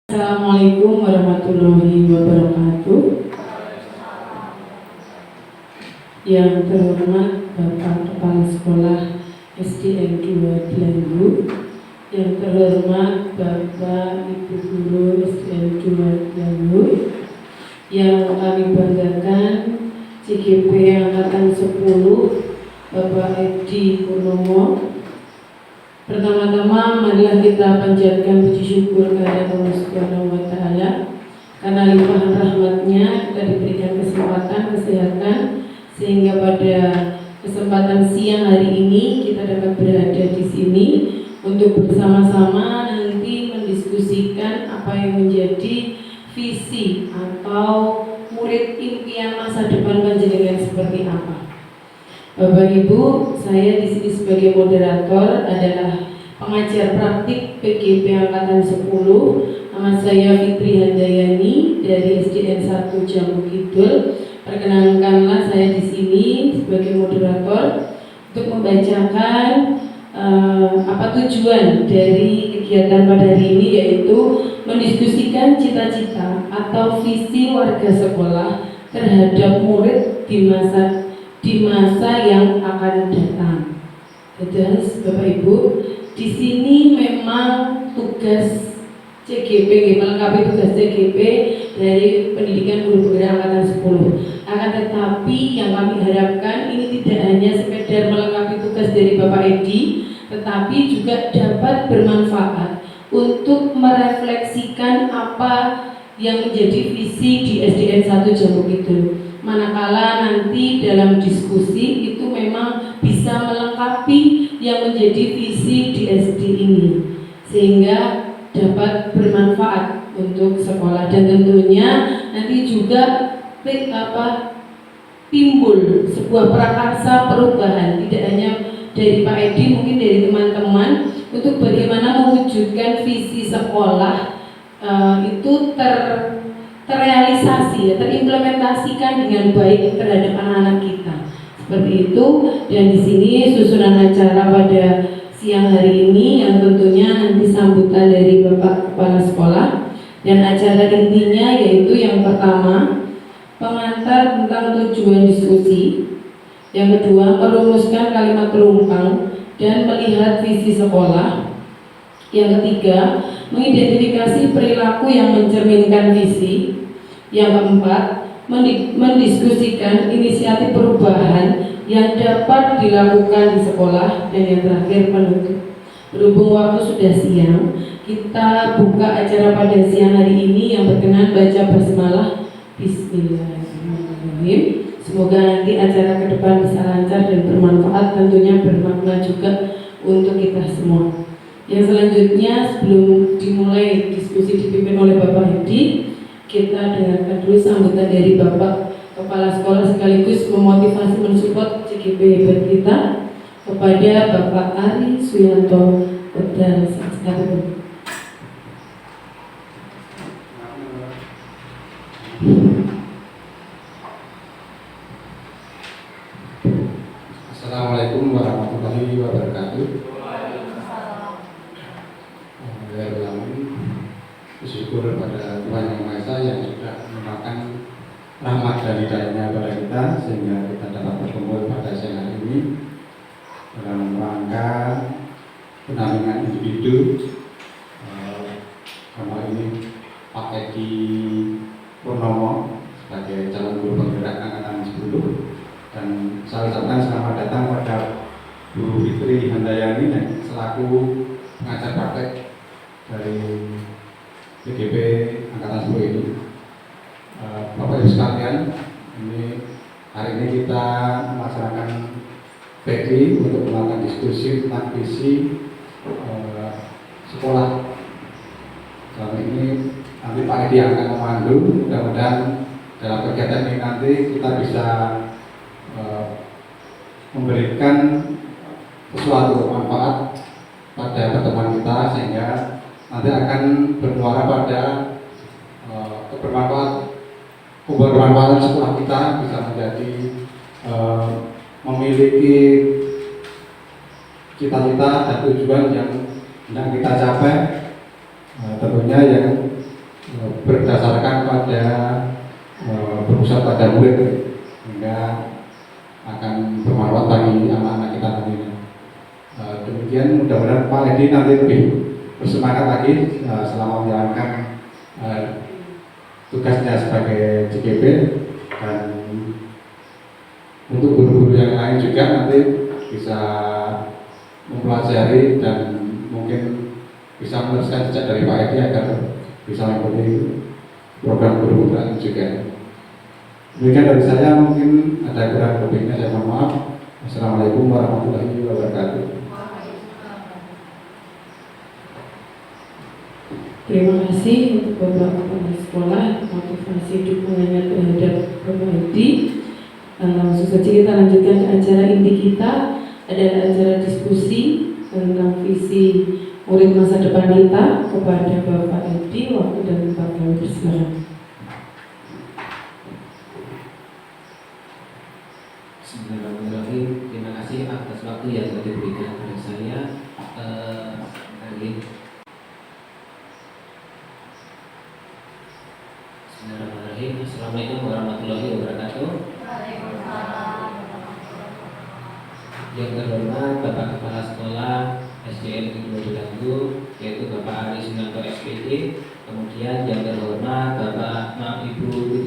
Assalamualaikum warahmatullahi wabarakatuh. Yang terhormat Bapak Kepala Sekolah SDN 2 Belandu, yang terhormat Bapak Ibu Guru SDN 2 Belandu, yang kami banggakan CGP Angkatan 10 Bapak Edi Purnomo. Pertama-tama marilah kita panjatkan puji syukur kepada Allah Subhanahu wa Ta'ala karena limpahan rahmatnya kita diberikan kesempatan kesehatan sehingga pada kesempatan siang hari ini kita dapat berada di sini untuk bersama-sama nanti mendiskusikan apa yang menjadi visi atau murid impian masa depan panjenengan seperti apa. Bapak Ibu, saya di sini sebagai moderator adalah pengajar praktik PGP Angkatan 10. Nama saya Fitri Handayani dari SDN 1 Jambu Kidul. Perkenalkanlah saya di sini sebagai moderator untuk membacakan apa tujuan dari kegiatan pada hari ini, yaitu mendiskusikan cita-cita atau visi warga sekolah terhadap murid di masa yang akan datang. Jadi Bapak Ibu, di sini memang tugas CGP melengkapi tugas CGP dari pendidikan guru penggerak angkatan 10. Akan tetapi yang kami harapkan ini tidak hanya sekedar melengkapi tugas dari Bapak Edi, tetapi juga dapat bermanfaat untuk merefleksikan apa yang menjadi visi di SDN 1 Jambu Kidul. Manakala nanti dalam diskusi itu memang bisa melengkapi yang menjadi visi di SD ini sehingga dapat bermanfaat untuk sekolah, dan tentunya nanti juga timbul sebuah prakarsa perubahan tidak hanya dari Pak Edi, mungkin dari teman-teman, untuk bagaimana mewujudkan visi sekolah itu terrealisasi, terimplementasikan dengan baik terhadap anak-anak kita. Seperti itu. Dan di sini susunan acara pada siang hari ini yang tentunya nanti sambutan dari Bapak Kepala Sekolah, dan acara intinya yaitu yang pertama pengantar tentang tujuan diskusi, yang kedua merumuskan kalimat terumpang dan melihat visi sekolah, yang ketiga mengidentifikasi perilaku yang mencerminkan visi, yang keempat mendiskusikan inisiatif perubahan yang dapat dilakukan di sekolah, dan yang terakhir penutup. Berhubung waktu sudah siang, kita buka acara pada siang hari ini yang berkenan baca basmalah. Bismillahirrahmanirrahim. Semoga nanti acara ke depan bisa lancar dan bermanfaat, tentunya bermakna juga untuk kita semua. Yang selanjutnya, sebelum dimulai diskusi dipimpin oleh Bapak Hedi, kita dengarkan dulu sambutan dari Bapak Kepala Sekolah sekaligus memotivasi mensupport CGP hebat kita kepada Bapak Ari Suyanto Bedal Saksarun. Assalamualaikum warahmatullahi wabarakatuh. Bersyukur pada Tuhan Yang Maha Esa yang sudah melimpahkan rahmat dan hidayahnya kepada kita sehingga kita dapat berkumpul pada siang hari ini dalam rangka pendampingan individu. Kali ini Pak Edi Purnomo sebagai calon guru penggerak angkatan 10, dan saya ucapkan selamat datang pada Bu Fitri Handayani yang selaku pengajar praktek dari PGP Angkatan 10 ini. Bapak Ibu sekalian, hari ini kita melaksanakan PI untuk melakukan diskusi tentang visi sekolah. Kali ini nanti Pak Edi yang akan memandu. Mudah-mudahan dalam kegiatan ini nanti kita bisa memberikan sesuatu manfaat pada pertemuan kita sehingga nanti akan bermuara pada kebermanfaatan sekolah kita bisa menjadi memiliki cita-cita dan tujuan yang hendak kita capai, tentunya yang berdasarkan pada berpusat pada murid, sehingga akan bermanfaat bagi anak-anak kita nantinya. Demikian, mudah-mudahan Pak Edi nanti lebih bersemangat lagi selama menjalankan tugasnya sebagai JGP, dan untuk guru-guru yang lain juga nanti bisa mempelajari dan mungkin bisa meneruskan jejak dari Pak Edi agar bisa mengikuti program guru putra juga. Demikian dari saya, mungkin ada kurang lebihnya saya mohon maaf. Assalamualaikum warahmatullahi wabarakatuh. Terima kasih untuk Bapak Kepala Sekolah motivasi dukungannya terhadap Bapak Edi. Langsung saja kita lanjutkan ke acara inti kita, adalah acara diskusi tentang visi murid masa depan kita kepada Bapak Edi. Waktu dan tempat kami persilakan. Bismillahirrahmanirrahim. Terima kasih atas waktu yang telah diberikan kepada saya. Bismillahirrahmanirrahim. Assalamualaikum warahmatullahi wabarakatuh. Yang terhormat Bapak Kepala Sekolah SDN Negeri 2 Delanggu, yaitu Bapak Ari Sunanto SPD. Kemudian yang terhormat Ibu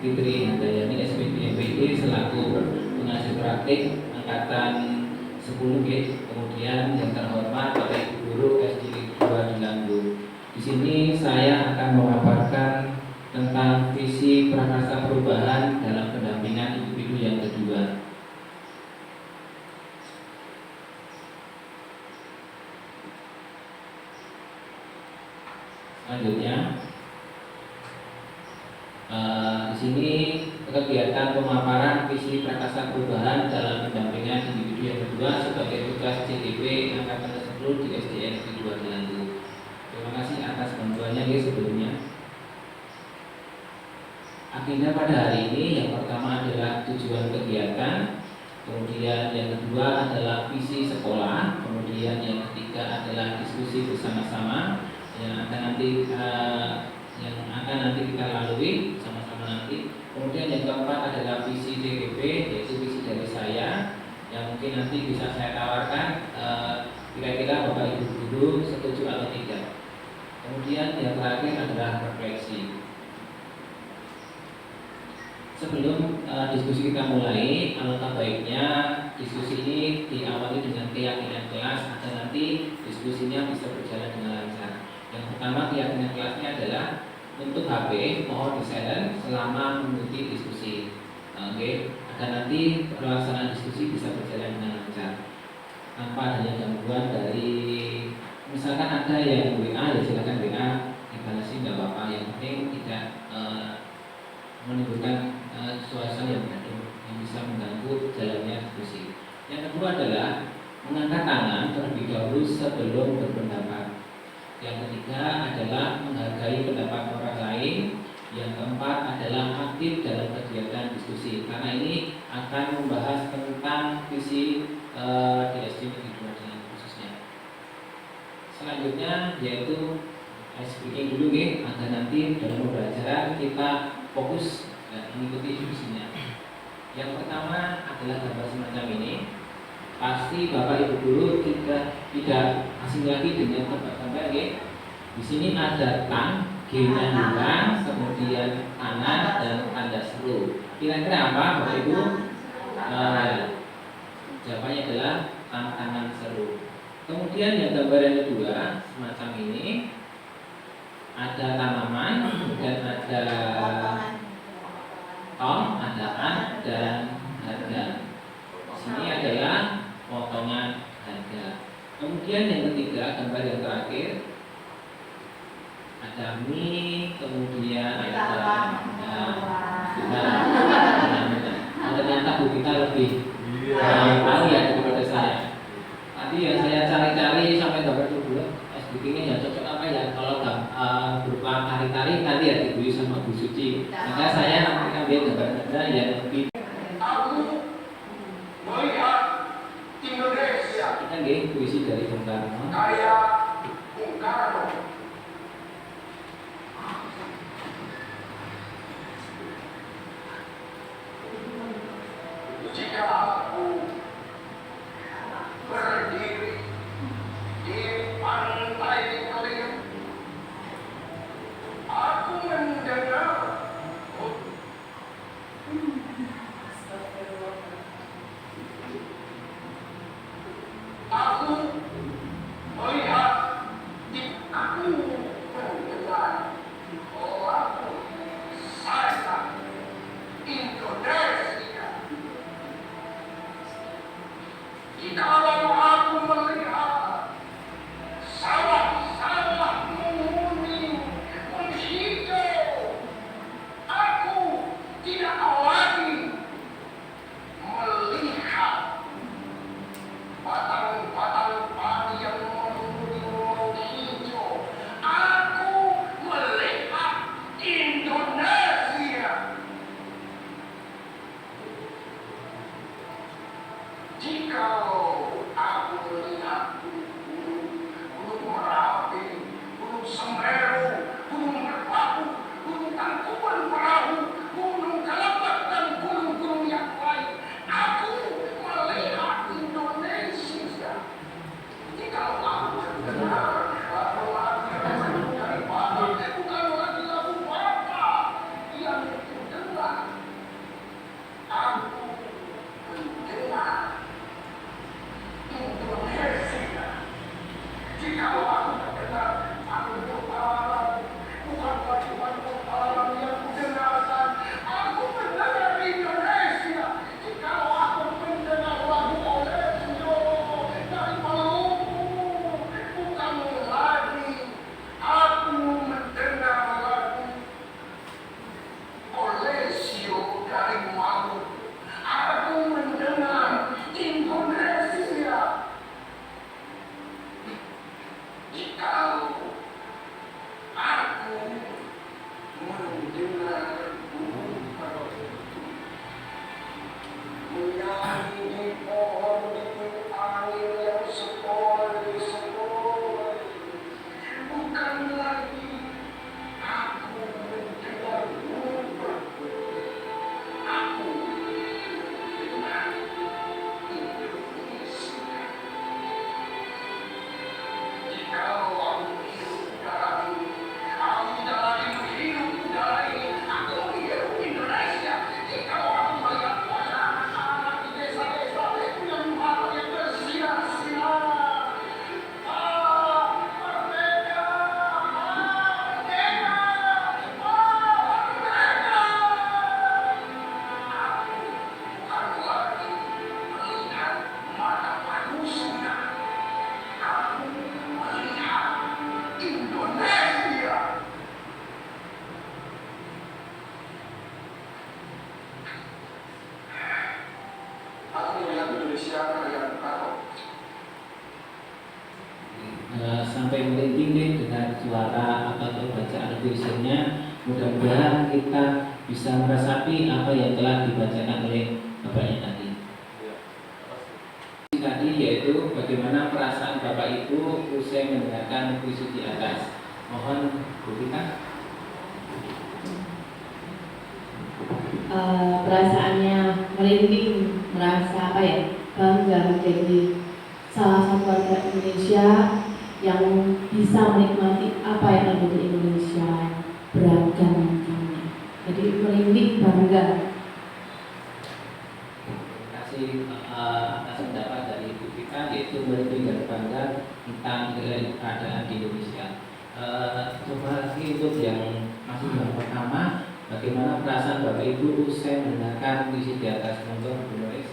Fitri Handayani SPD MPD selaku pengajar praktik angkatan 10 G. Kemudian yang terhormat Bapak Ibu Guru SD 2 Delanggu. Di sini saya akan memaparkan tentang visi prakarsa perubahan dalam pendampingan individu yang kedua. Selanjutnya, di sini kegiatan pemaparan visi prakarsa perubahan dalam pendampingan individu yang kedua sebagai tugas CDP angkatan 10 di SDN Negeri 2 Delanggu. Terima kasih atas bantuannya sebelumnya. Agenda pada hari ini yang pertama adalah tujuan kegiatan, kemudian yang kedua adalah visi sekolah, kemudian yang ketiga adalah diskusi bersama-sama yang akan nanti kita lalui sama-sama nanti. Kemudian yang keempat adalah visi DGP, yaitu visi dari saya yang mungkin nanti bisa saya tawarkan kira-kira Bapak Ibu Guru setuju atau tidak. Kemudian yang terakhir adalah refleksi. Sebelum diskusi kita mulai, alangkah baiknya diskusi ini diawali dengan keyakinan kelas agar nanti diskusinya bisa berjalan dengan lancar. Yang pertama, keyakinan kelasnya adalah untuk HP mohon di silent selama mengikuti diskusi. Agar nanti pelaksanaan diskusi bisa berjalan dengan lancar tanpa adanya gangguan dari, misalkan ada yang WA, ya silakan WA, dibalasi nggak apa-apa. Yang penting tidak menimbulkan suasana yang gaduh yang bisa mengganggu jalannya diskusi. Yang kedua adalah mengangkat tangan terlebih dahulu sebelum berpendapat. Yang ketiga adalah menghargai pendapat orang lain. Yang keempat adalah aktif dalam kegiatan diskusi, karena ini akan membahas tentang visi di SD Negeri 2 Delanggu khususnya. Selanjutnya yaitu speaking dulu agar nanti dalam pembelajaran kita fokus dan mengikuti diskusinya. Yang pertama adalah gambar semacam ini. Pasti Bapak Ibu Guru tidak asing lagi dengan gambar Di sini ada tang, G-nya hilang, kemudian kanan dan tanda seru. Kira-kira apa Bapak Ibu? Jawabannya adalah tangan seru. Kemudian yang gambar yang kedua semacam ini, ada tanaman, kemudian ada tong, ada an, dan harga. Di sini adalah potongan harga. Kemudian yang ketiga, gambar yang terakhir, ada mie, kemudian ada ternyata Bu kita lebih tahu ya daripada saya. Tadi yang saya cari-cari sampai gambar dulu, SBK ini yang cocok apa ya? Kalau berupa tari-tari nanti ya dibeli sama Bu Suci. Maka saya nanti ambil gambar-gambar yang lebih. Melihat Indonesia Kita puisi dari Bung Karno. kaya Bung Karno tulisannya. Mudah-mudahan kita bisa meresapi apa yang telah dibacakan oleh Bapaknya tadi. Tadi yaitu bagaimana perasaan Bapak Ibu usai mendengarkan puisi di atas. Mohon Bu Vika. Perasaannya merinding, merasa bangga menjadi salah satu warga Indonesia yang bisa menikmati apa yang ada di Indonesia beragam macamnya. Jadi merinding, bangga. Terima kasih atas pendapat dari Ibu Vika, yaitu merinding dan bangga tentang keadaan di Indonesia. Coba lagi untuk yang masih yang pertama, bagaimana perasaan Bapak Ibu usai mendengarkan puisi di atas? Monggo Bu Noris.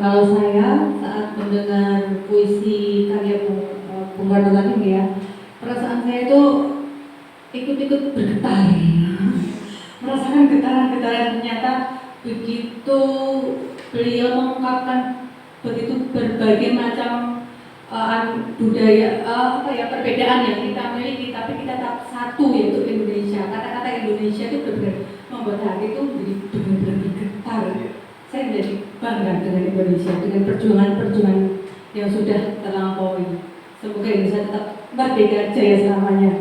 Kalau saya saat mendengar puisi karya Bung Karno tadi ya, perasaan saya itu ikut-ikut bergetar, merasakan getaran-getaran. Ternyata begitu beliau mengungkapkan begitu berbagai macam budaya perbedaan yang kita miliki, tapi kita tetap satu, yaitu Indonesia. Kata-kata Indonesia itu benar-benar membuat hati itu menjadi benar-benar bergetar. Saya menjadi bangga dengan Indonesia, dengan perjuangan-perjuangan yang sudah terlampaui. Semoga Indonesia tetap merdeka jaya selamanya.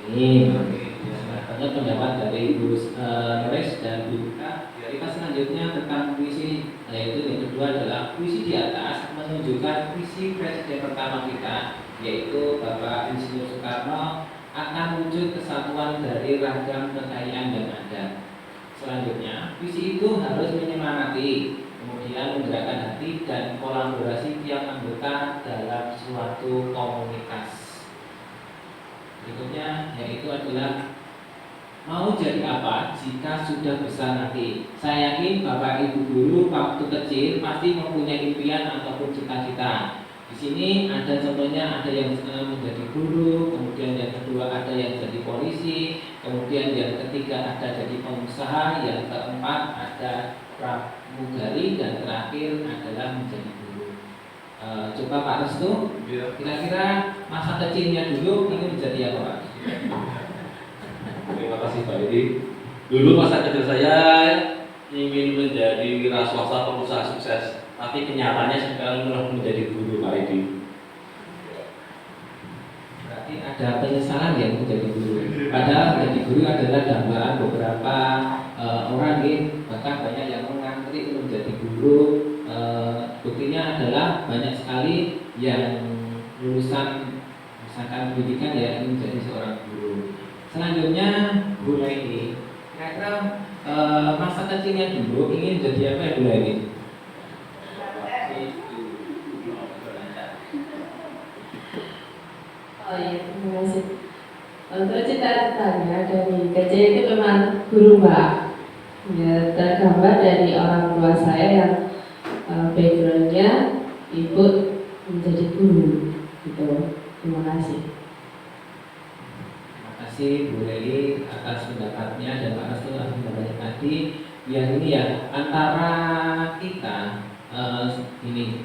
Amin. Banyak pendapat dari Ibu Noris dan Bu Vika. Kita selanjutnya tentang puisi, yaitu yang kedua adalah puisi di atas menunjukkan visi presiden pertama kita, yaitu Bapak Insinyur Soekarno akan wujud kesatuan dari ragam kekayaan yang ada. Selanjutnya, visi itu harus menyemangati, kemudian menggerakkan hati dan kolaborasi tiap anggota dalam suatu komunitas. Berikutnya yaitu adalah mau jadi apa jika sudah besar nanti. Saya yakin Bapak Ibu guru waktu kecil pasti mempunyai impian ataupun cita-cita. Di sini ada contohnya, ada yang menjadi guru, kemudian yang kedua ada yang jadi polisi, kemudian yang ketiga ada jadi pengusaha, yang keempat ada pramugari, dan terakhir adalah menjadi guru. Coba Pak Restu, kira-kira masa kecilnya dulu ingin menjadi apa Pak? Terima kasih Pak Edi. Dulu masa kecil saya ingin menjadi wira swasta pengusaha sukses, tapi kenyataannya sekarang malah menjadi guru Pak Edi. Berarti ada penyesalan yang menjadi guru. Padahal menjadi guru adalah gambaran beberapa orang bahkan banyak yang mengantri untuk menjadi guru. Buktinya adalah banyak sekali yang lulusan misalkan pendidikan ya ingin menjadi seorang guru. Selanjutnya Bu Laini, kira-kira masa kecilnya dulu ingin jadi apa ya Bu Laini? Oh iya, terima kasih. Untuk cita-citanya dari kecil itu memang guru Mbak. Ya, tergambar dari orang tua saya yang backgroundnya ibu menjadi guru. Gitu. Terima kasih. Terima kasih Bu Leli atas pendapatnya dan Pak Restu atas pendapatnya tadi. Yang ini ya antara kita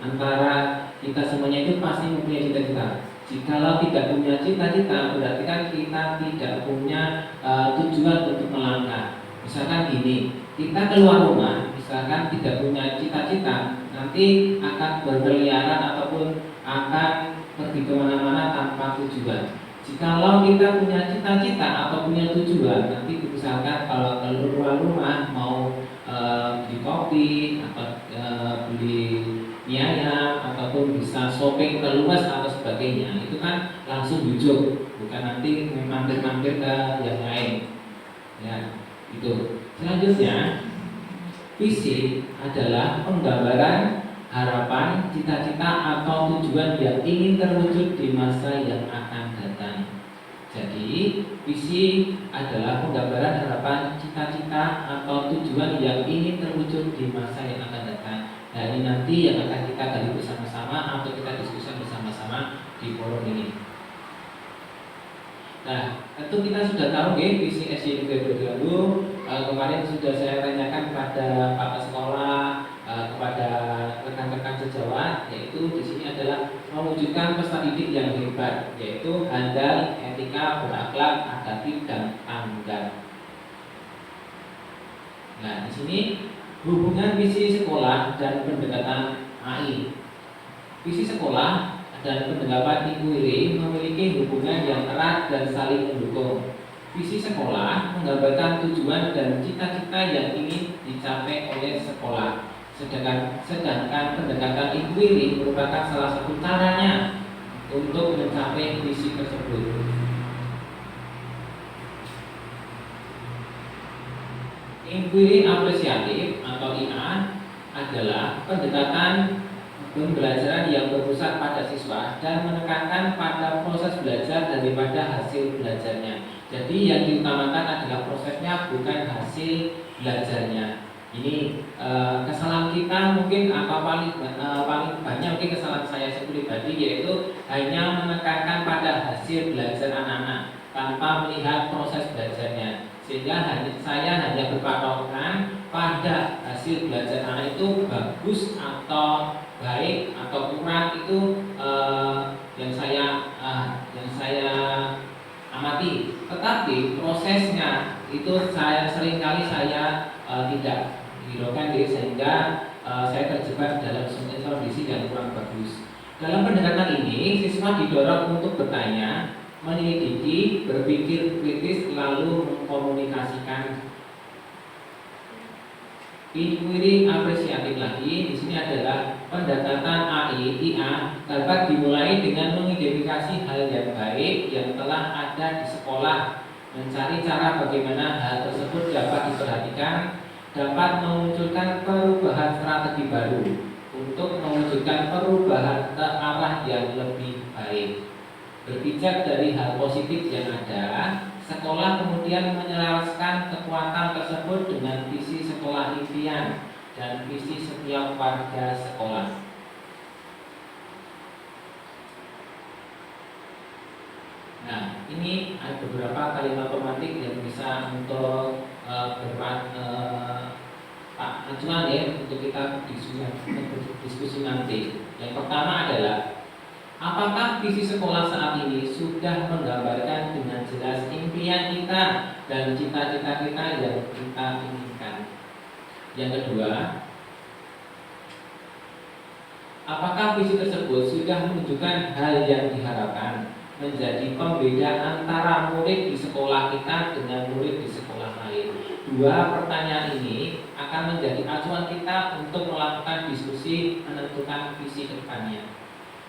antara kita semuanya itu pasti mempunyai cita-cita. Jikalau tidak punya cita-cita, berarti kan kita tidak punya tujuan untuk melangkah. Misalkan gini, kita keluar rumah, misalkan tidak punya cita-cita, nanti akan berkeliaran ataupun akan pergi kemana-mana tanpa tujuan. Jikalau kita punya cita-cita atau punya tujuan, nanti misalkan kalau keluar rumah mau beli kopi atau beli mie ayam ataupun bisa shopping keluas atau sebagainya, itu kan langsung bujuk, bukan nanti mampir-mampir ke yang lain. Ya, itu. Selanjutnya, visi adalah penggambaran harapan, cita-cita atau tujuan yang ingin terwujud di masa yang akan datang. Jadi, visi adalah penggambaran harapan, cita-cita atau tujuan yang ingin terwujud di masa yang akan datang. Nah, ini nanti yang akan kita gali bersama-sama atau kita diskusikan bersama-sama di forum ini. Nah, tentu kita sudah tahu visi SDN 2020. Kemarin sudah saya tanyakan kepada Pak Sekolah kepada rekan-rekan sejawat, yaitu di sini adalah mewujudkan peserta didik yang hebat, yaitu handal, etika, berakhlak, adaptif, dan tanggap. Nah, di sini hubungan visi sekolah dan pendekatan AI. Visi sekolah dan pendekatan inquiry memiliki hubungan yang erat dan saling mendukung. Visi sekolah menggambarkan tujuan dan cita-cita yang ingin dicapai oleh sekolah. Sedangkan pendekatan inquiry merupakan salah satu caranya untuk mencapai visi tersebut. Inquiry apresiatif atau IA adalah pendekatan pembelajaran yang berpusat pada siswa dan menekankan pada proses belajar daripada hasil belajarnya. Jadi yang diutamakan adalah prosesnya, bukan hasil belajarnya. Ini kesalahan kita mungkin paling banyak mungkin kesalahan saya pribadi, yaitu hanya menekankan pada hasil belajar anak-anak tanpa melihat proses belajarnya, sehingga saya hanya berpatokan pada hasil belajar anak itu bagus atau baik atau kurang, itu yang saya amati. Tetapi prosesnya itu seringkali saya tidak hiraukan, sehingga saya terjebak dalam kondisi yang kurang bagus. Dalam pendekatan ini, siswa didorong untuk bertanya, menyelidiki, berpikir kritis, lalu mengkomunikasikan. Inquiry apresiatif lagi di sini adalah pendekatan IA dapat dimulai dengan mengidentifikasi hal yang baik yang telah ada di sekolah, mencari cara bagaimana hal tersebut dapat diperhatikan, dapat memunculkan perubahan strategi baru untuk mewujudkan perubahan ke arah yang lebih baik. Berpijak dari hal positif yang ada, sekolah kemudian menyelaraskan kekuatan tersebut dengan visi sekolah impian dan visi setiap warga sekolah. Nah, ini ada beberapa kalimat pemantik yang bisa untuk acuan ya untuk kita diskusi nanti. Yang pertama adalah, apakah visi sekolah saat ini sudah menggambarkan dengan jelas impian kita dan cita-cita kita yang kita inginkan? Yang kedua, apakah visi tersebut sudah menunjukkan hal yang diharapkan, menjadi pembeda antara murid di sekolah kita dengan murid di sekolah lain? Dua pertanyaan ini akan menjadi acuan kita untuk melakukan diskusi menentukan visi ke depannya.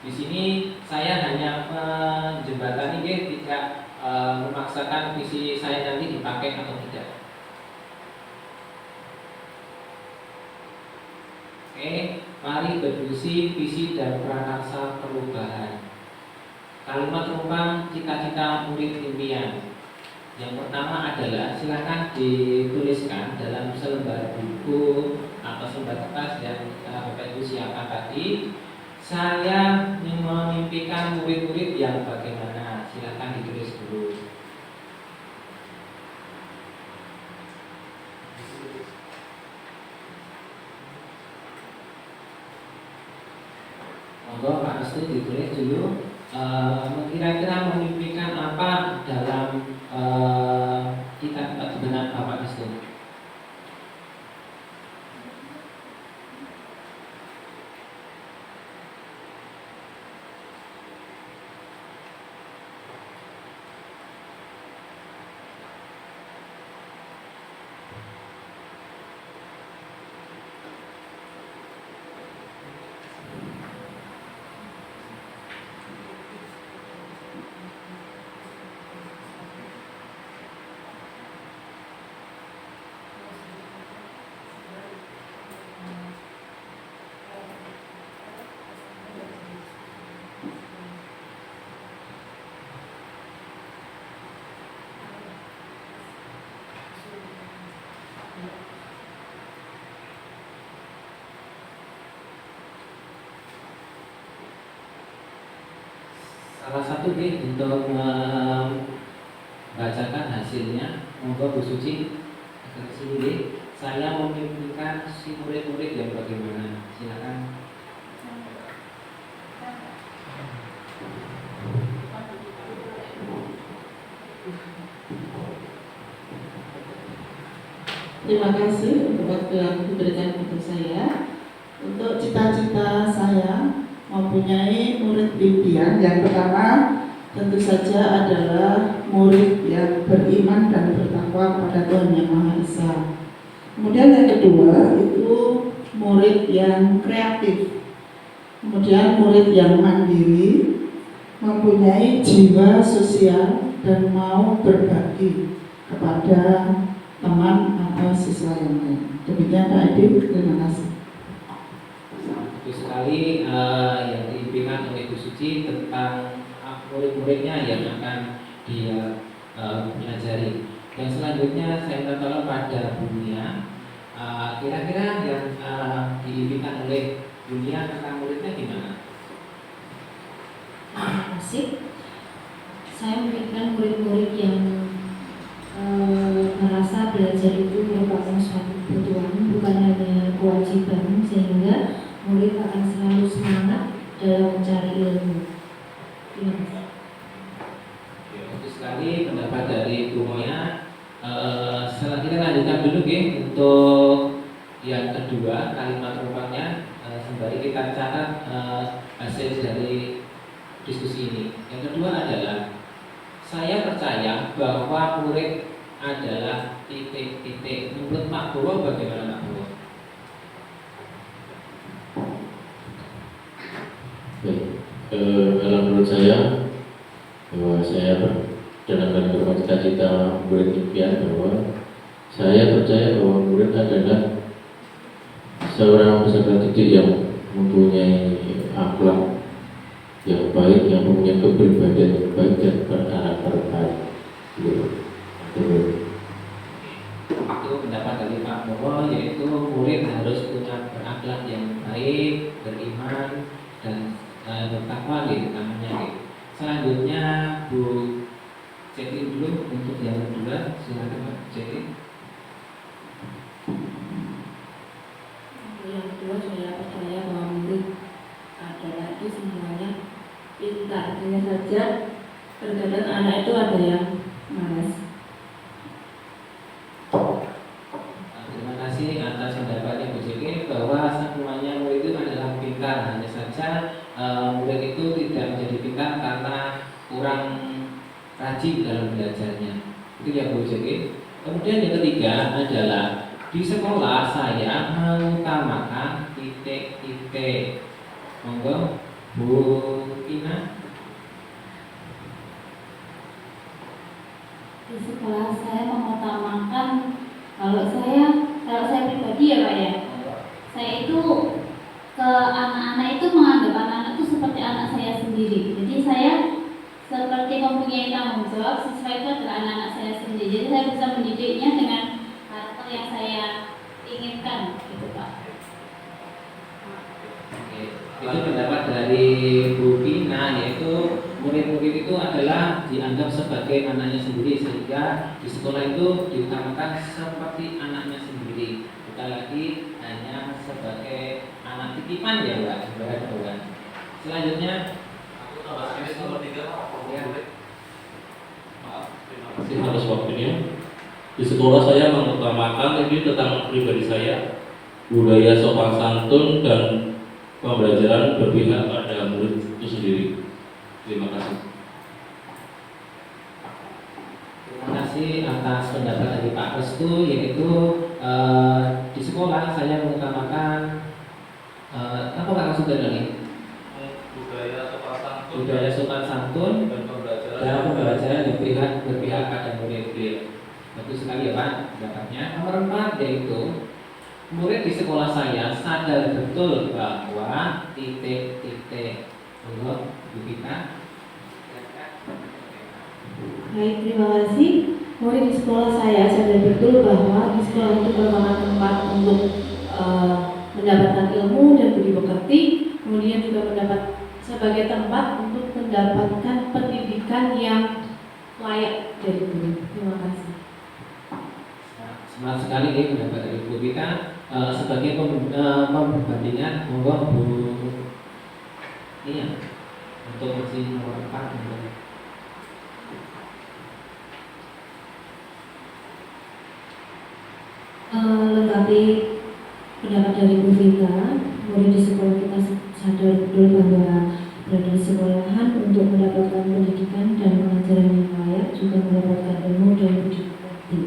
Di sini saya hanya menjembatani, tidak memaksakan visi saya nanti dipakai atau tidak. Oke, mari berdiskusi visi dan prakarsa perubahan. Kalimat rumpang cita-cita murid impian. Yang pertama adalah silakan dituliskan dalam selembar buku atau selembar kertas yang Bapak Ibu siapkan tadi. Saya memimpikan murid-murid yang bagaimana? Silakan ditulis dulu. Monggo Pak Restu ditulis dulu. Kira-kira memimpikan apa dalam cita-cita dengan Bapak Restu? Salah satu untuk membacakan hasilnya, monggo Bu Suci ke sini. saya memimpikan si murid-murid yang bagaimana. Silakan. Terima kasih untuk waktu yang diberikan kepada saya. Untuk cita-cita saya mempunyai murid impian, yang pertama tentu saja adalah murid yang beriman dan bertakwa kepada Tuhan Yang Maha Esa. Kemudian yang kedua itu murid yang kreatif. Kemudian murid yang mandiri, mempunyai jiwa sosial dan mau berbagi kepada teman atau siswa yang lain. Demikian Pak Edi, terima kasih. Bagus sekali yang diimpikan oleh Bu Suci tentang murid-muridnya yang akan dia pelajari. Yang selanjutnya saya minta tolong pada Bu Nia. Kira-kira yang diimpikan oleh Bu Nia tentang muridnya gimana? Terima kasih. Saya memikirkan murid-murid yang merasa belajar itu merupakan suatu kebutuhan, bukan hanya kewajiban, sehingga murid akan selalu semangat dalam mencari ilmu. Terima kasih. Bagus sekali pendapat dari Bu Nia. Setelah kita lanjutkan dulu untuk yang kedua kalimat rupanya sembari kita catat hasil dari diskusi ini. Yang kedua adalah saya percaya bahwa murid adalah titik-titik. Menurut Pak Purwo bagaimana Pak Purwo? Kalau menurut saya bahwa saya dalam cita-cita murid impian bahwa saya percaya bahwa murid adalah seorang peserta didik yang mempunyai akhlak yang baik, yang mempunyai kepribadian yang baik dan berkarakter baik. Itu pendapat dari Pak Purwo, yaitu murid harus punya berakhlak yang baik, beriman dan bertakwa namanya. Selanjutnya Bu Ceti dulu untuk yang kedua, silakan Pak Ceti. Yang kedua, saya percaya bahwa murid adalah itu semuanya pintar. Hanya saja terkadang anak itu ada yang malas. Terima kasih atas pendapatnya Bu Ceti bahwa semuanya murid itu adalah pintar. Hanya saja murid itu tidak menjadi pintar karena kurang rajin dalam belajarnya. Itu ya Bu Ceti. Kemudian yang ketiga adalah di sekolah saya mengutamakan titik-titik. Monggo Bu Ina. Di sekolah saya mengutamakan kalau saya pribadi ya Pak ya, saya itu ke anak-anak itu menganggap anak-anak itu seperti anak saya sendiri. Jadi saya seperti mempunyai tanggung jawab, siswa itu adalah anak-anak saya sendiri. Jadi saya bisa mendidiknya dengan karakter yang saya inginkan, gitu Pak. Itu pendapat dari Bu Pina, yaitu murid-murid itu adalah dianggap sebagai anaknya sendiri, sehingga di sekolah itu diutamakan seperti anaknya sendiri, bukan lagi hanya sebagai anak titipan ya Mbak. Selanjutnya Terima kasih atas waktunya. Di sekolah saya mengutamakan ini tentang pribadi saya, budaya sopan santun dan pembelajaran berpihak pada murid itu sendiri. Terima kasih. terima kasih atas pendapat dari Pak Restu, yaitu di sekolah saya mengutamakan apa Pak maksudnya tadi? Budaya sopan santun dan pembelajaran yang berpihak pada murid. Bagus sekali ya Pak pendapatnya. Nomor 4 yaitu murid di sekolah saya sadar betul bahwa titik-titik. Monggo Bu Pina. Baik, terima kasih. Murid di sekolah saya sadar betul bahwa di sekolah itu merupakan tempat untuk mendapatkan ilmu dan budi pekerti, kemudian juga mendapat sebagai tempat untuk mendapatkan pendidikan yang layak dari guru. Terima kasih. semangat sekali nih pendapat dari Ibu kita. Sebagai pembandingan, monggo Bu Nia untuk kursi nomor 4. Lengkapi pendapat dari Bu Vita, murid di sekolah kita sadar betul bahwa berada di sekolahan untuk mendapatkan pendidikan dan pengajaran yang layak, juga mendapatkan ilmu dan budi pekerti.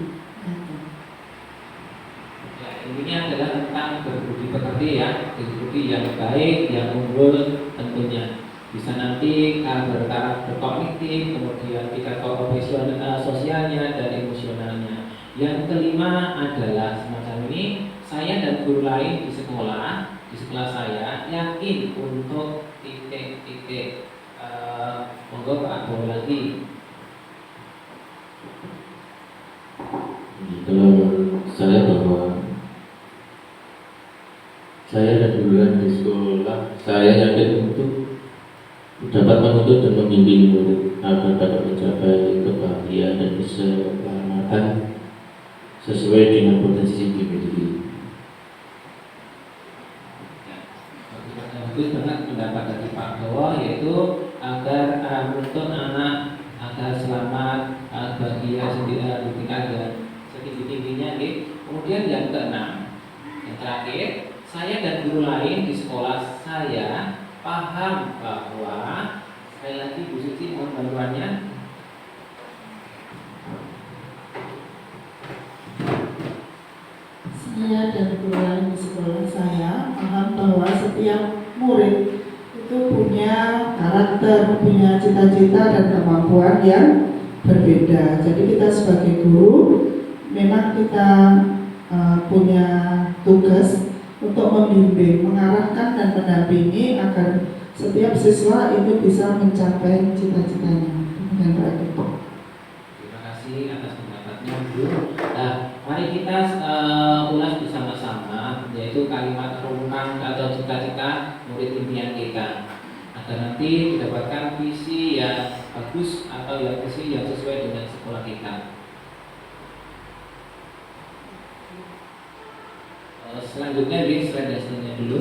Ya, intinya adalah tentang berbudi pekerti ya, berbudi yang baik, yang unggul tentunya. Bisa nanti bertaraf berkognitif, kemudian tingkat profesional, sosialnya dan emosionalnya. Yang kelima adalah semacam ini, saya dan guru lain di sekolah saya yakin untuk titik-titik. Monggo Pak Bowo lagi. Kalau saya bahwa saya dan guru lain di sekolah, saya yakin untuk dapat menuntut dan membimbing murid agar dapat mencapai kebahagiaan dan keselamatan sesuai dengan potensi yang dimiliki. Bagus banget pendapat dari Pak Bowo, yaitu agar menuntut anak agar selamat, bahagia, di tingkat dan setinggi-tingginya. Kemudian yang keenam, yang terakhir, saya dan guru lain di sekolah saya paham bahwa, sekali lagi Bu Suci mohon bantuannya. Saya dan guru lain di sekolah saya paham bahwa setiap murid itu punya karakter, punya cita-cita dan kemampuan yang berbeda. Jadi kita sebagai guru memang kita punya tugas untuk membimbing, mengarahkan dan mendampingi agar setiap siswa itu bisa mencapai cita-citanya. Dengan baik. Terima kasih atas pendapatnya Bu. Nah, mari kita ulas bersama-sama, yaitu kalimat rumpang atau cita-cita murid impian kita, agar nanti mendapatkan visi yang bagus atau yang visi yang sesuai dengan sekolah kita. Selanjutnya di slide dasarnya dulu.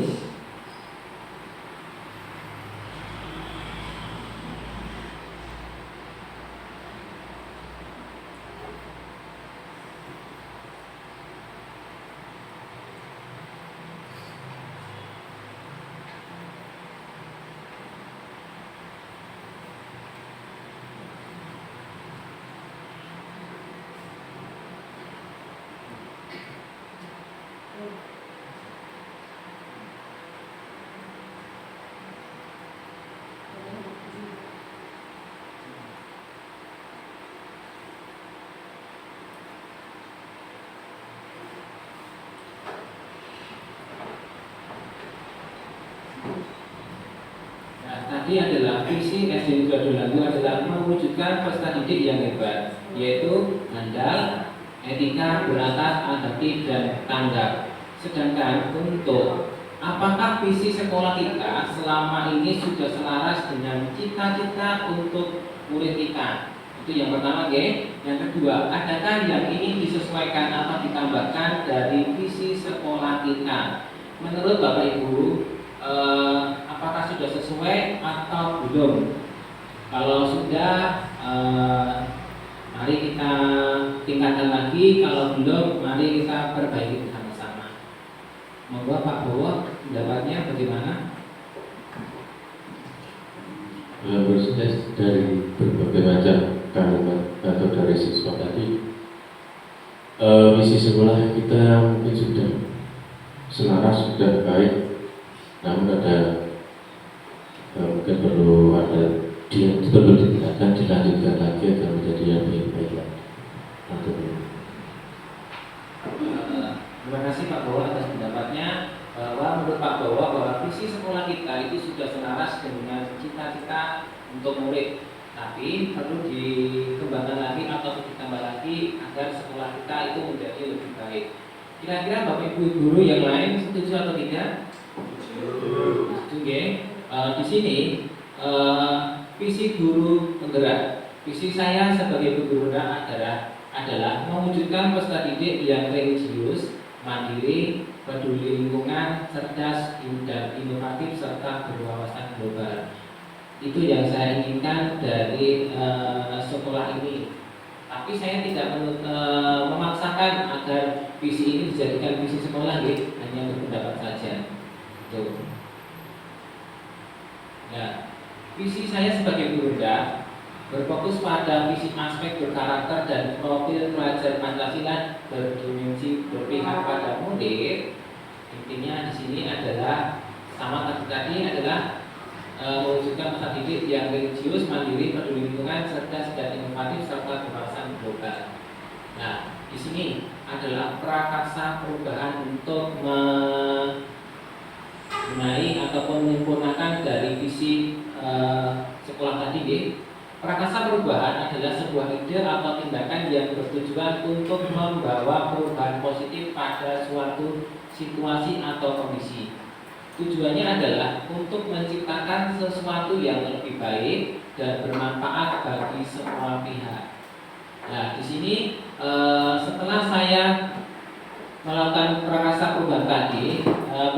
Tadi adalah visi SD Negeri Lagu adalah mewujudkan peserta didik yang hebat, yaitu handal, etika, beratas, adaptif, dan tanggap. Sedangkan untuk apakah visi sekolah kita selama ini sudah selaras dengan cita-cita untuk murid kita? Itu yang pertama, Yang kedua, adakah yang ingin disesuaikan atau ditambahkan dari visi sekolah kita? Menurut Bapak Ibu, apakah sudah sesuai atau belum? Kalau sudah, mari kita tingkatkan lagi. Kalau belum, mari kita perbaiki bersama-sama. Monggo Pak Bowo, pendapatnya bagaimana? Proses dari berbagai macam kalimat atau dari siswa tadi, misi sekolah kita mungkin sudah selaras, sudah baik. Namun ada mungkin perlu ditingkatkan, dilanjutkan lagi agar menjadi yang lebih baik lagi. Terima kasih Pak Bowo atas pendapatnya, bahwa menurut Pak Bowo bahwa visi sekolah kita itu sudah selaras dengan cita-cita untuk murid, tapi perlu dikembangkan lagi atau ditambah lagi agar sekolah kita itu menjadi lebih baik. Kira-kira Bapak Ibu guru yang lain setuju atau tidak? Di sini visi guru penggerak. Visi saya sebagai guru adalah adalah mewujudkan peserta didik yang religius, mandiri, peduli lingkungan, cerdas, dan inovatif serta berwawasan global. Itu yang saya inginkan dari sekolah ini. Tapi saya tidak memaksakan agar visi ini dijadikan visi sekolah, ya, hanya berpendapat saja. Tuh. Ya, visi saya sebagai guru berfokus pada visi aspek berkarakter dan profil pelajar Pancasila berdimensi berpihak pada murid. Intinya di sini adalah sama tadi adalah mewujudkan peserta didik yang religius, mandiri, peduli lingkungan, cerdas dan inovatif serta berwawasan global. Nah, di sini adalah prakarsa perubahan untuk membenahi ataupun menyempurnakan dari visi sekolah tadi, ya. Prakarsa perubahan adalah sebuah ide atau tindakan yang bertujuan untuk membawa perubahan positif pada suatu situasi atau kondisi. Tujuannya adalah untuk menciptakan sesuatu yang lebih baik dan bermanfaat bagi semua pihak. Nah, di sini setelah saya melakukan prakarsa perubahan tadi,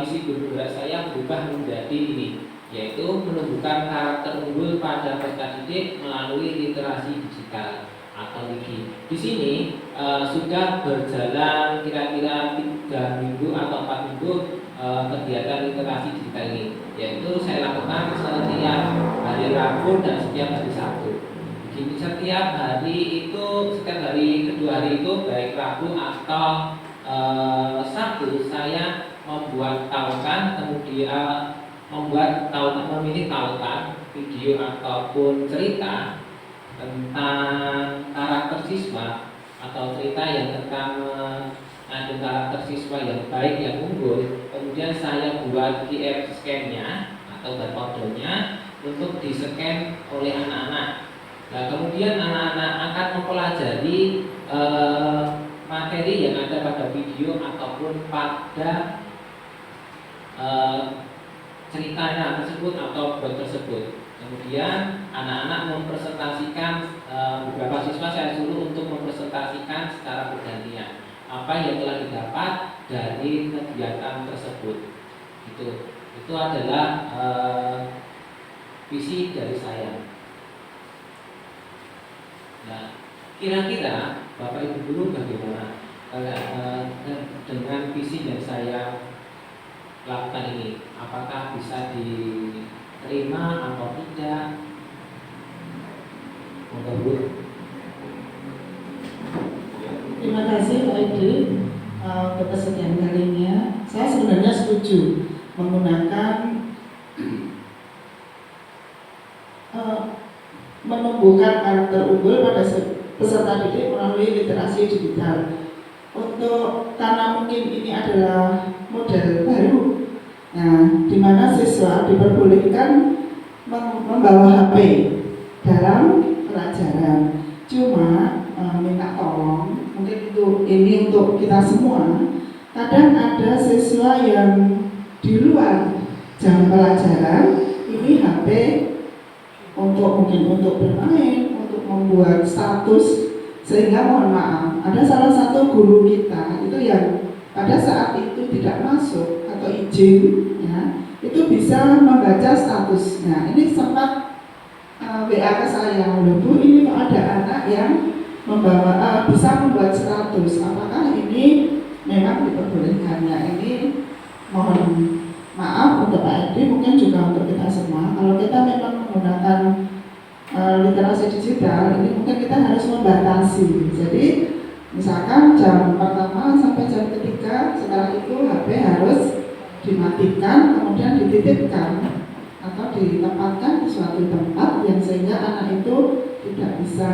visi guru saya berubah menjadi ini, yaitu menumbuhkan karakter unggul pada peserta didik melalui literasi digital atau LIDI. Di sini sudah berjalan kira-kira 3 minggu atau 4 minggu kegiatan literasi digital ini, yaitu saya lakukan setiap hari Rabu dan setiap hari Sabtu. Jadi setiap hari kedua hari itu baik Rabu atau Sabtu saya membuat tautan, kemudian memilih tautan video ataupun cerita tentang karakter siswa atau cerita yang tentang ada karakter siswa yang baik, yang unggul. Kemudian saya buat QR scan-nya atau barcode-nya untuk di-scan oleh anak-anak. Nah, kemudian anak-anak akan mempelajari materi yang ada pada video ataupun pada ceritanya tersebut atau blog tersebut. Kemudian anak-anak mempresentasikan, beberapa siswa saya suruh untuk mempresentasikan secara bergantian apa yang telah didapat dari kegiatan tersebut. Itu adalah visi dari saya. Nah, kira-kira Bapak Ibu guru bagaimana dengan visi yang saya lakukan ini? Apakah bisa diterima atau tidak? Bu. Terima kasih Pak Ide kepersediaan kalinya. Saya sebenarnya setuju menggunakan menumbuhkan karakter unggul pada peserta didik melalui literasi digital. Karena mungkin ini adalah model baru, nah, di mana siswa diperbolehkan membawa HP dalam pelajaran. Cuma minta tolong, mungkin ini untuk kita semua. Kadang ada siswa yang di luar jam pelajaran ini HP mungkin untuk bermain, untuk membuat status, sehingga mohon maaf, ada salah satu guru kita itu yang pada saat itu tidak masuk atau izin, ya, itu bisa membaca status. Nah, ini sempat WA ke saya, loh Bu, ini ada anak yang bisa membuat status, apakah ini memang diperbolehkan? Ya, ini mohon maaf untuk Pak Edi, mungkin juga untuk kita semua. Kalau kita memang menggunakan literasi digital, ini mungkin kita harus membatasi. Jadi misalkan jam pertama sampai jam ketiga, setelah itu HP harus dimatikan, kemudian dititipkan atau ditempatkan di suatu tempat yang sehingga anak itu tidak bisa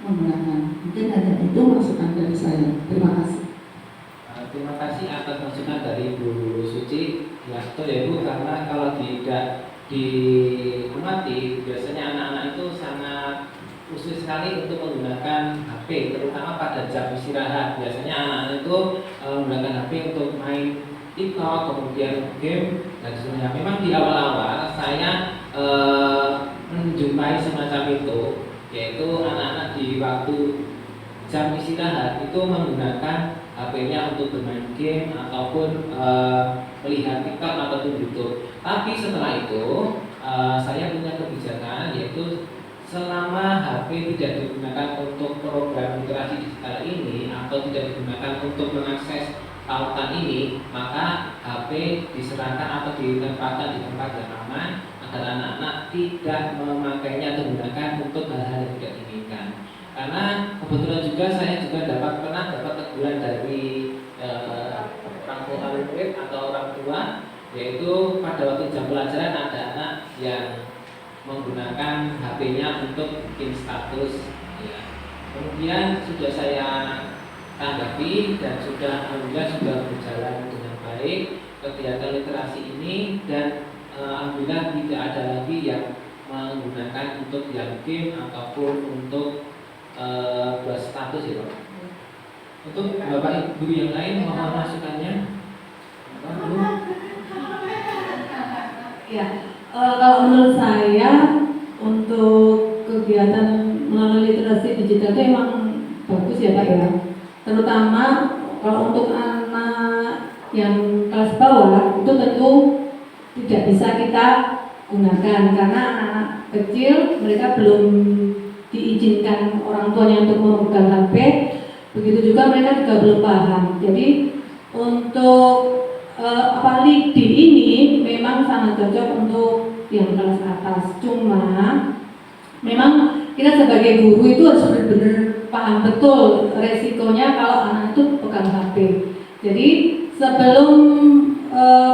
menggunakan. Mungkin hanya itu masukan dari saya. Terima kasih. Terima kasih atas masukan dari Bu Suci. Ya, betul ya Bu, karena kalau tidak diamati, biasanya anak-anak itu sangat khusus sekali untuk menggunakan HP, terutama pada jam istirahat. Biasanya anak-anak itu menggunakan HP untuk main TikTok, kemudian game dan sebagainya. Memang di awal-awal saya menjumpai semacam itu, yaitu anak-anak di waktu jam istirahat itu menggunakan HP-nya untuk bermain game ataupun melihat TikTok ataupun YouTube. Tapi setelah itu saya punya kebijakan, yaitu selama HP tidak digunakan untuk program literasi digital ini atau tidak digunakan untuk mengakses tautan ini, maka HP diserahkan atau ditempatkan di tempat yang aman agar anak-anak tidak memakainya atau menggunakan untuk hal-hal yang tidak diinginkan. Karena kebetulan juga saya pernah dapat teguran dari orang tua murid atau orang tua, yaitu pada waktu jam pelajaran ada anak yang menggunakan HP-nya untuk bikin status. Ya. Kemudian sudah saya tanggapi dan alhamdulillah sudah berjalan dengan baik kegiatan literasi ini, dan alhamdulillah tidak ada lagi yang menggunakan untuk yang game ataupun untuk buat status ya Pak. Untuk Bapak Ibu yang lain mohon masukannya. Ya, kalau menurut saya untuk kegiatan melalui literasi digital itu emang bagus ya Pak ya. Terutama kalau untuk anak yang kelas bawah itu tentu tidak bisa kita gunakan karena anak kecil mereka belum diizinkan orang tuanya untuk memegang HP. Begitu juga mereka juga belum paham. Jadi untuk LIDI ini memang sangat cocok untuk yang kelas atas. Cuma memang kita sebagai guru itu harus benar-benar paham betul resikonya kalau anak itu pegang HP. Jadi sebelum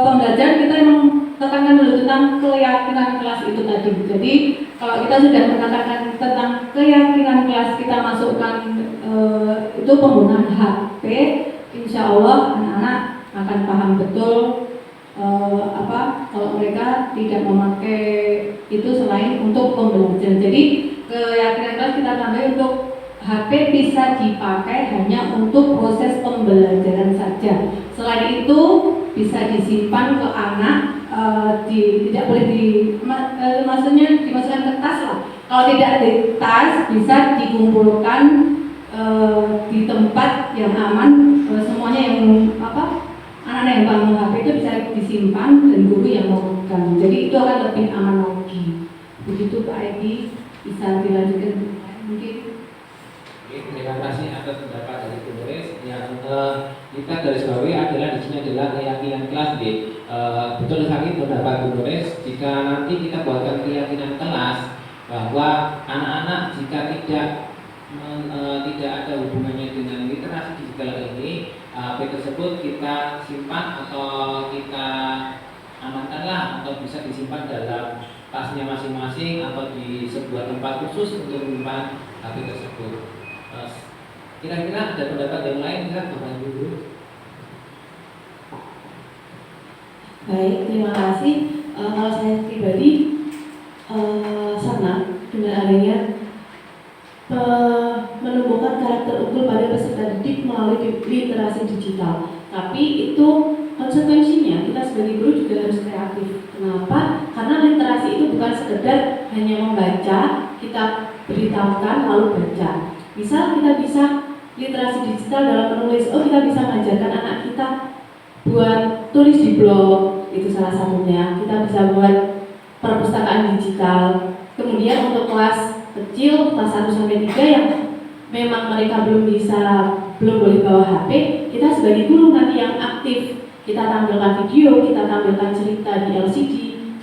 pembelajaran kita memang tekankan dulu tentang keyakinan kelas itu tadi. Jadi kalau kita sudah mengatakan tentang keyakinan kelas, kita masukkan itu penggunaan HP, insya Allah anak-anak akan paham betul kalau mereka tidak memakai itu selain untuk pembelajaran. Jadi keyakinan kelas kita tambah untuk HP bisa dipakai hanya untuk proses pembelajaran saja. Selain itu bisa disimpan ke anak, tidak boleh maksudnya dimasukkan ke tas lah. Kalau tidak di tas bisa dikumpulkan di tempat yang aman. Semuanya yang anak-anak yang bangun HP itu bisa disimpan dan guru yang memegang. Jadi itu akan lebih aman lagi. Begitu Pak Edi, bisa dilanjutkan mungkin. Terima kasih atas pendapat dari Bu Doris. Yang kita garis bawahi adalah di sini adalah keyakinan kelas. Betul sekali pendapat Bu Doris. Jika nanti kita buatkan keyakinan kelas bahwa anak-anak jika tidak ada hubungannya dengan literasi digital ini, HP tersebut kita simpan atau kita amankanlah atau bisa disimpan dalam tasnya masing-masing atau di sebuah tempat khusus untuk menyimpan HP tersebut. Kira-kira ada pendapat yang lain nggak Bapak Ibu? Baik, terima kasih. Kalau saya pribadi senang dengan adanya menumbuhkan karakter unggul pada peserta didik melalui literasi digital. Tapi itu konsekuensinya kita sebagai guru juga harus kreatif. Kenapa? Karena literasi itu bukan sekedar hanya membaca, kita beritahukan lalu baca. Misal kita bisa literasi digital dalam menulis, kita bisa mengajarkan anak kita buat tulis di blog, itu salah satunya. Kita bisa buat perpustakaan digital. Kemudian untuk kelas kecil, kelas 1 sampai 3 yang memang mereka belum boleh bawa HP, kita sebagai guru nanti yang aktif, kita tampilkan video, kita tampilkan cerita di LCD.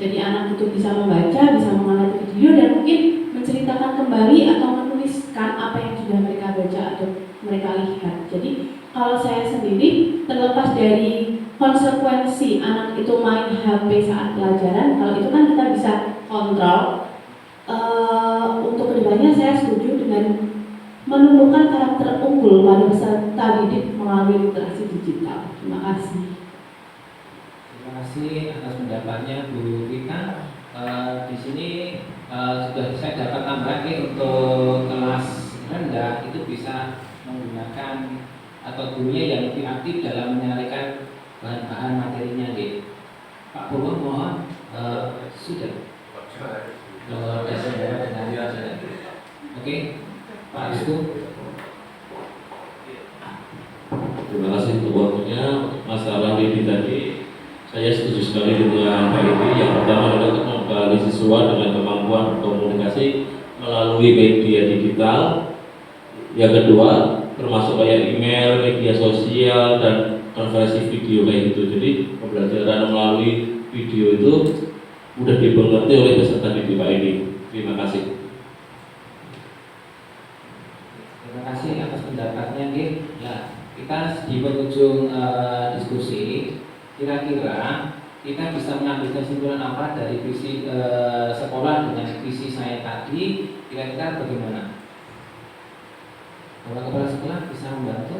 Jadi anak itu bisa membaca, bisa mengamati video dan mungkin menceritakan kembali atau menuliskan apa yang sudah mereka baca atau mereka lihat. Jadi kalau saya sendiri terlepas dari konsekuensi anak itu main HP saat pelajaran, kalau itu kan kita bisa kontrol. Untuk kedepannya saya setuju dengan menumbuhkan karakter unggul pada peserta didik melalui literasi digital. Terima kasih. Terima kasih atas pendapatnya Bu Rita. Di sini sudah saya dapat tambahkan untuk kelas rendah itu bisa menggunakan atau gurunya yang lebih aktif dalam menyalurkan bahan-bahan materinya. Pak Bowo mohon sudah. Oke, Pak Rizku. Terima kasih untuk waktunya. Masalah ini tadi saya setuju sekali dengan Pak Edi. Yang pertama adalah untuk membekali siswa dengan kemampuan berkomunikasi melalui media digital. Yang kedua, termasuk kayak email, media sosial, dan konferensi video kayak gitu. Jadi pembelajaran melalui video itu mudah dimengerti oleh peserta didik Pak Edi. Terima kasih. Terima kasih atas pendapatnya, Nggih. Nah, kita di penghujung diskusi, kira-kira kita bisa mengambil kesimpulan apa dari visi sekolah dengan visi saya tadi? Kira-kira bagaimana? Bapak Kepala Sekolah bisa membantu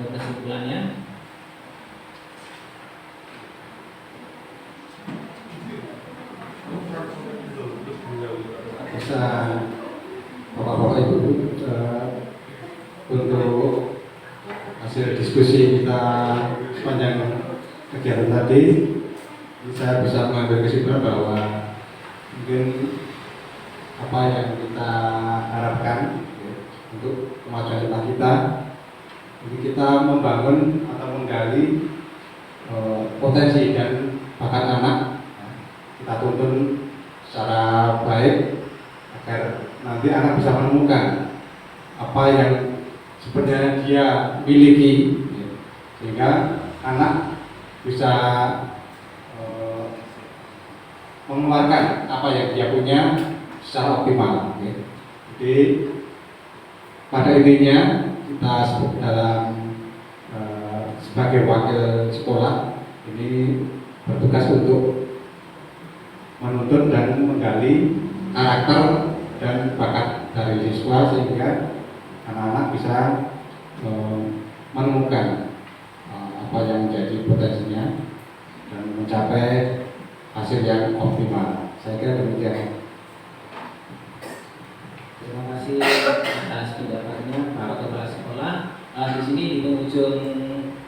buat kesimpulannya? Bisa Bapak-bapak Ibu, untuk hasil diskusi kita sepanjang kegiatan tadi, saya bisa mengambil kesimpulan bahwa mungkin apa yang kita harapkan untuk kemajuan sekolah kita, jadi kita membangun atau menggali potensi dan bakat anak, kita tuntun secara baik agar nanti anak bisa menemukan apa yang sebenarnya dia miliki, sehingga anak bisa mengeluarkan apa yang dia punya secara optimal. Jadi pada intinya kita dalam sebagai wakil sekolah ini bertugas untuk menuntun dan menggali karakter dan bakat dari siswa sehingga anak-anak bisa menemukan apa yang menjadi potensinya dan mencapai hasil yang optimal. Saya kira demikian. Terima kasih atas pendapatnya Pak Kepala Sekolah. Di sini di penghujung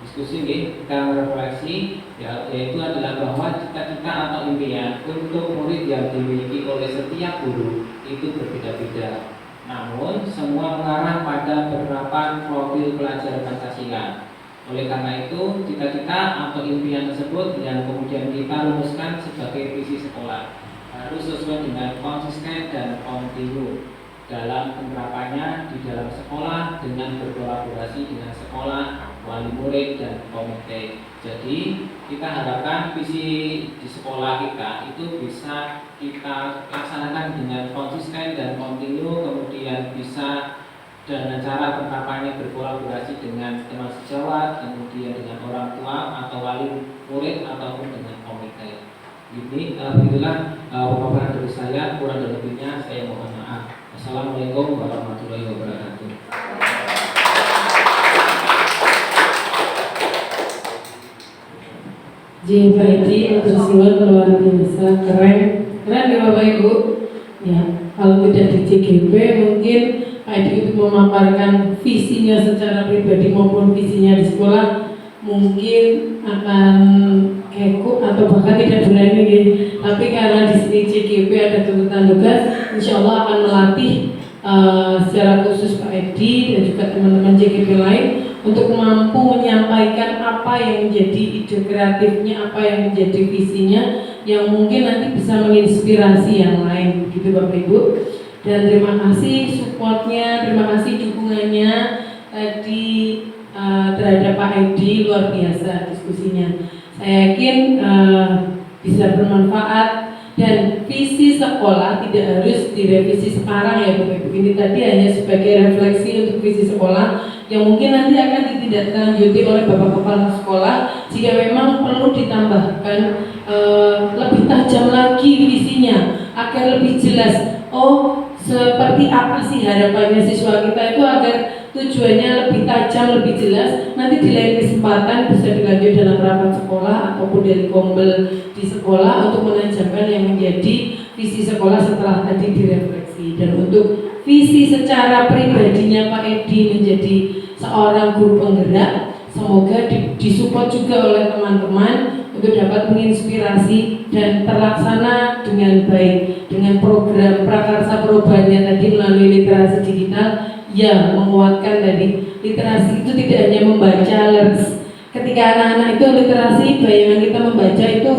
diskusi kita merefleksi yaitu adalah bahwa cita-cita atau impian untuk murid yang dimiliki oleh setiap guru itu berbeda-beda. Namun semua mengarah pada penerapan profil pelajar Pancasila. Oleh karena itu, cita-cita atau impian tersebut yang kemudian kita rumuskan sebagai visi sekolah harus sesuai dengan konsisten dan kontinu dalam penerapannya di dalam sekolah dengan berkolaborasi dengan sekolah, wali murid, dan komite. Jadi kita harapkan visi di sekolah kita itu bisa kita laksanakan dengan konsisten dan kontinu, kemudian bisa dengan cara penerapannya berkolaborasi dengan teman sejawat, kemudian dengan orang tua atau wali murid ataupun dengan komite. Ini begitulah pemaparan dari saya. Kurang dan lebihnya saya mohon maaf. Assalamualaikum warahmatullahi wabarakatuh. Pak Edi, peristiwa luar biasa, keren ya Bapak Ibu. Ya, kalau tidak di CGP mungkin Pak Edi untuk memaparkan visinya secara pribadi maupun visinya di sekolah mungkin akan kekuk atau bahkan tidak berani gitu. Tapi karena di sini CGP ada tuntutan tugas, insya Allah akan melatih secara khusus Pak Edi dan juga teman-teman CGP lain untuk mampu menyampaikan apa yang menjadi ide kreatifnya, apa yang menjadi visinya, yang mungkin nanti bisa menginspirasi yang lain, gitu Bapak Ibu. Dan terima kasih supportnya, terima kasih dukungannya tadi terhadap Pak Edi, luar biasa diskusinya. Saya yakin bisa bermanfaat dan visi sekolah tidak harus direvisi sekarang ya Bapak Ibu. Ini tadi hanya sebagai refleksi untuk visi sekolah yang mungkin nanti akan ditindaklanjuti oleh Bapak Kepala Sekolah jika memang perlu ditambahkan lebih tajam lagi visinya agar lebih jelas. Oh, seperti apa sih harapannya siswa kita itu agar tujuannya lebih tajam, lebih jelas. Nanti di lain kesempatan bisa dilanjut dalam rapat sekolah ataupun dari kombel di sekolah untuk menajamkan yang menjadi visi sekolah setelah tadi direfleksi. Dan untuk visi secara pribadinya Pak Edi menjadi seorang guru penggerak, semoga disupport juga oleh teman-teman untuk dapat menginspirasi dan terlaksana dengan baik dengan program prakarsa perubahannya tadi melalui literasi digital yang menguatkan tadi literasi itu tidak hanya membaca learns. Ketika anak-anak itu literasi, bayangan kita membaca itu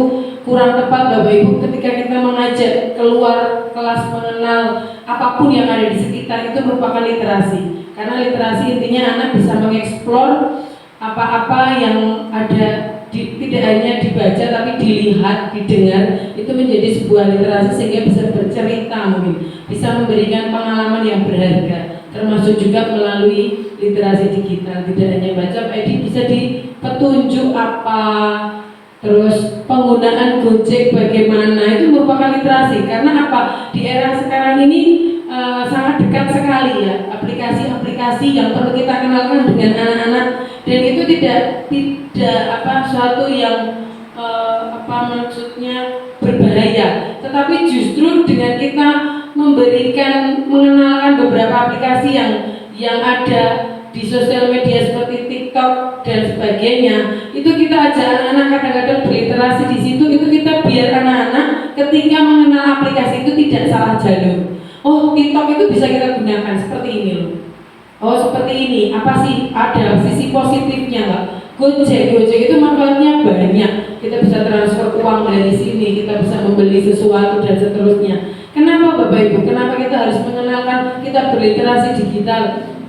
kurang tepat Bapak Ibu. Ketika kita mengajak keluar kelas mengenal apapun yang ada di sekitar, itu merupakan literasi. Karena literasi intinya anak bisa mengeksplor apa-apa yang ada, tidak hanya dibaca tapi dilihat, didengar. Itu menjadi sebuah literasi sehingga bisa bercerita, mungkin bisa memberikan pengalaman yang berharga, termasuk juga melalui literasi digital. Tidak hanya baca, Pak Edi bisa di petunjuk apa, terus penggunaan Gojek bagaimana, itu merupakan literasi. Karena apa? Di era sekarang ini sangat dekat sekali ya aplikasi-aplikasi yang perlu kita kenalkan dengan anak-anak, dan itu tidak suatu yang maksudnya berbahaya, tetapi justru dengan kita mengenalkan beberapa aplikasi yang ada di sosial media seperti TikTok dan sebagainya, itu kita ajak anak-anak kadang-kadang berliterasi di situ. Itu kita biar anak-anak ketika mengenal aplikasi itu tidak salah jalur. Oh, TikTok itu bisa kita gunakan seperti ini loh. Oh, seperti ini. Apa sih? Ada sisi positifnya nggak? Gojek itu manfaatnya banyak. Kita bisa transfer uang dari sini, kita bisa membeli sesuatu dan seterusnya. Kenapa Bapak Ibu? Kenapa kita harus mengenalkan kita berliterasi digital?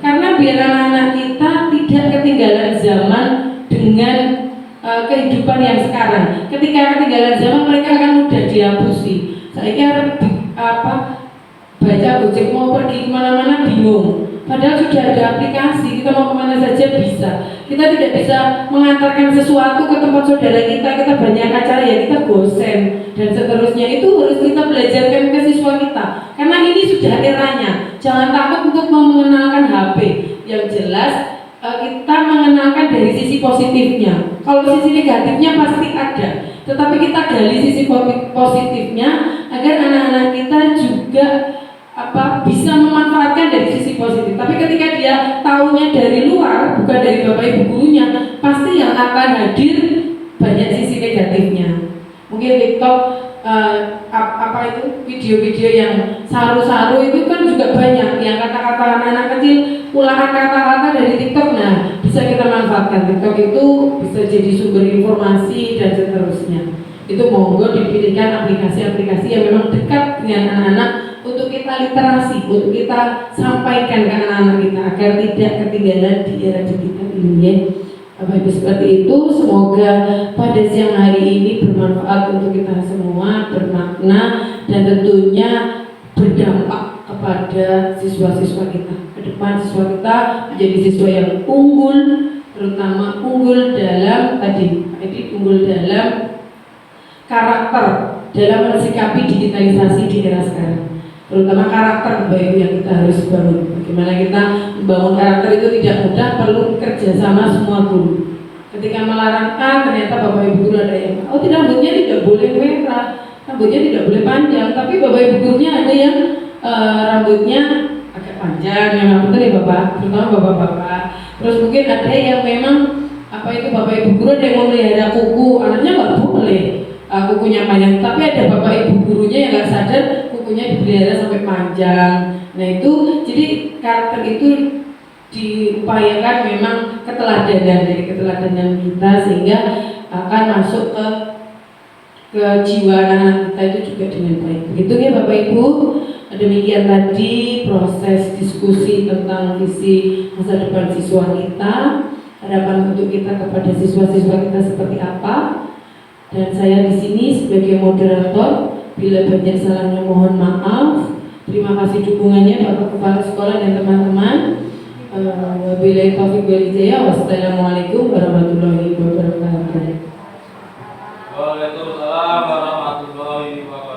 Karena biar anak-anak kita tidak ketinggalan zaman dengan kehidupan yang sekarang. Ketika ketinggalan zaman, mereka akan mudah dihapusi. Saya kira baca Gojek mau pergi kemana-mana bingung. Padahal sudah ada aplikasi, kita mau kemana saja bisa. Kita tidak bisa mengantarkan sesuatu ke tempat saudara kita banyak acara ya kita gosen dan seterusnya. Itu harus kita belajarkan ke siswa kita. Karena ini sudah eranya. Jangan takut untuk mengenalkan HP. Yang jelas kita mengenalkan dari sisi positifnya. Kalau sisi negatifnya pasti ada, tetapi kita gali sisi positifnya agar anak-anak kita juga bisa memanfaatkan dari sisi positif. Tapi ketika dia tahunya dari luar, bukan dari Bapak Ibu gurunya, pasti yang akan hadir banyak sisi negatifnya. Mungkin TikTok video-video yang saru-saru itu kan juga banyak, yang kata-kata anak-anak kecil, ulahan kata-kata dari TikTok. Nah, bisa kita manfaatkan. TikTok itu bisa jadi sumber informasi dan seterusnya. Itu monggo dipilihkan aplikasi-aplikasi yang memang dekat dengan anak-anak untuk kita literasi, untuk kita sampaikan ke anak-anak kita agar tidak ketinggalan di era digital ini ya. Bapak Ibu, seperti itu. Semoga pada siang hari ini bermanfaat untuk kita semua, bermakna, dan tentunya berdampak kepada siswa-siswa kita. Ke depan siswa kita menjadi siswa yang unggul, terutama unggul dalam unggul dalam karakter, dalam mensikapi digitalisasi di era sekarang. Terutama karakter Bapak Ibu yang kita harus bangun. Bagaimana kita membangun karakter itu tidak mudah, perlu kerjasama semua guru. Ketika melarang A, ternyata Bapak Ibu guru ada yang rambutnya tidak boleh merah, rambutnya tidak boleh panjang, tapi Bapak Ibu gurunya ada yang rambutnya agak panjang, memang betul ya Bapak, terutama Bapak-bapak. Terus mungkin ada yang memang Bapak Ibu guru ada yang memelihara kuku, anaknya nggak boleh kukunya panjang, tapi ada Bapak Ibu gurunya yang nggak sadar kukunya dipelihara sampai panjang. Nah itu, jadi karakter itu diupayakan memang keteladanan dari keteladanan kita sehingga akan masuk ke jiwa anak-anak kita itu juga dengan baik. Begitu ya Bapak Ibu. Demikian tadi proses diskusi tentang visi masa depan siswa kita, harapan untuk kita kepada siswa-siswa kita seperti apa. Dan saya di sini sebagai moderator, bila banyak salahnya mohon maaf. Terima kasih dukungannya Bapak Kepala Sekolah dan teman-teman. Wabillahi taufiq wal hidayah. Wassalamualaikum warahmatullahi wabarakatuh. Waalaikumsalam warahmatullahi wabarakatuh.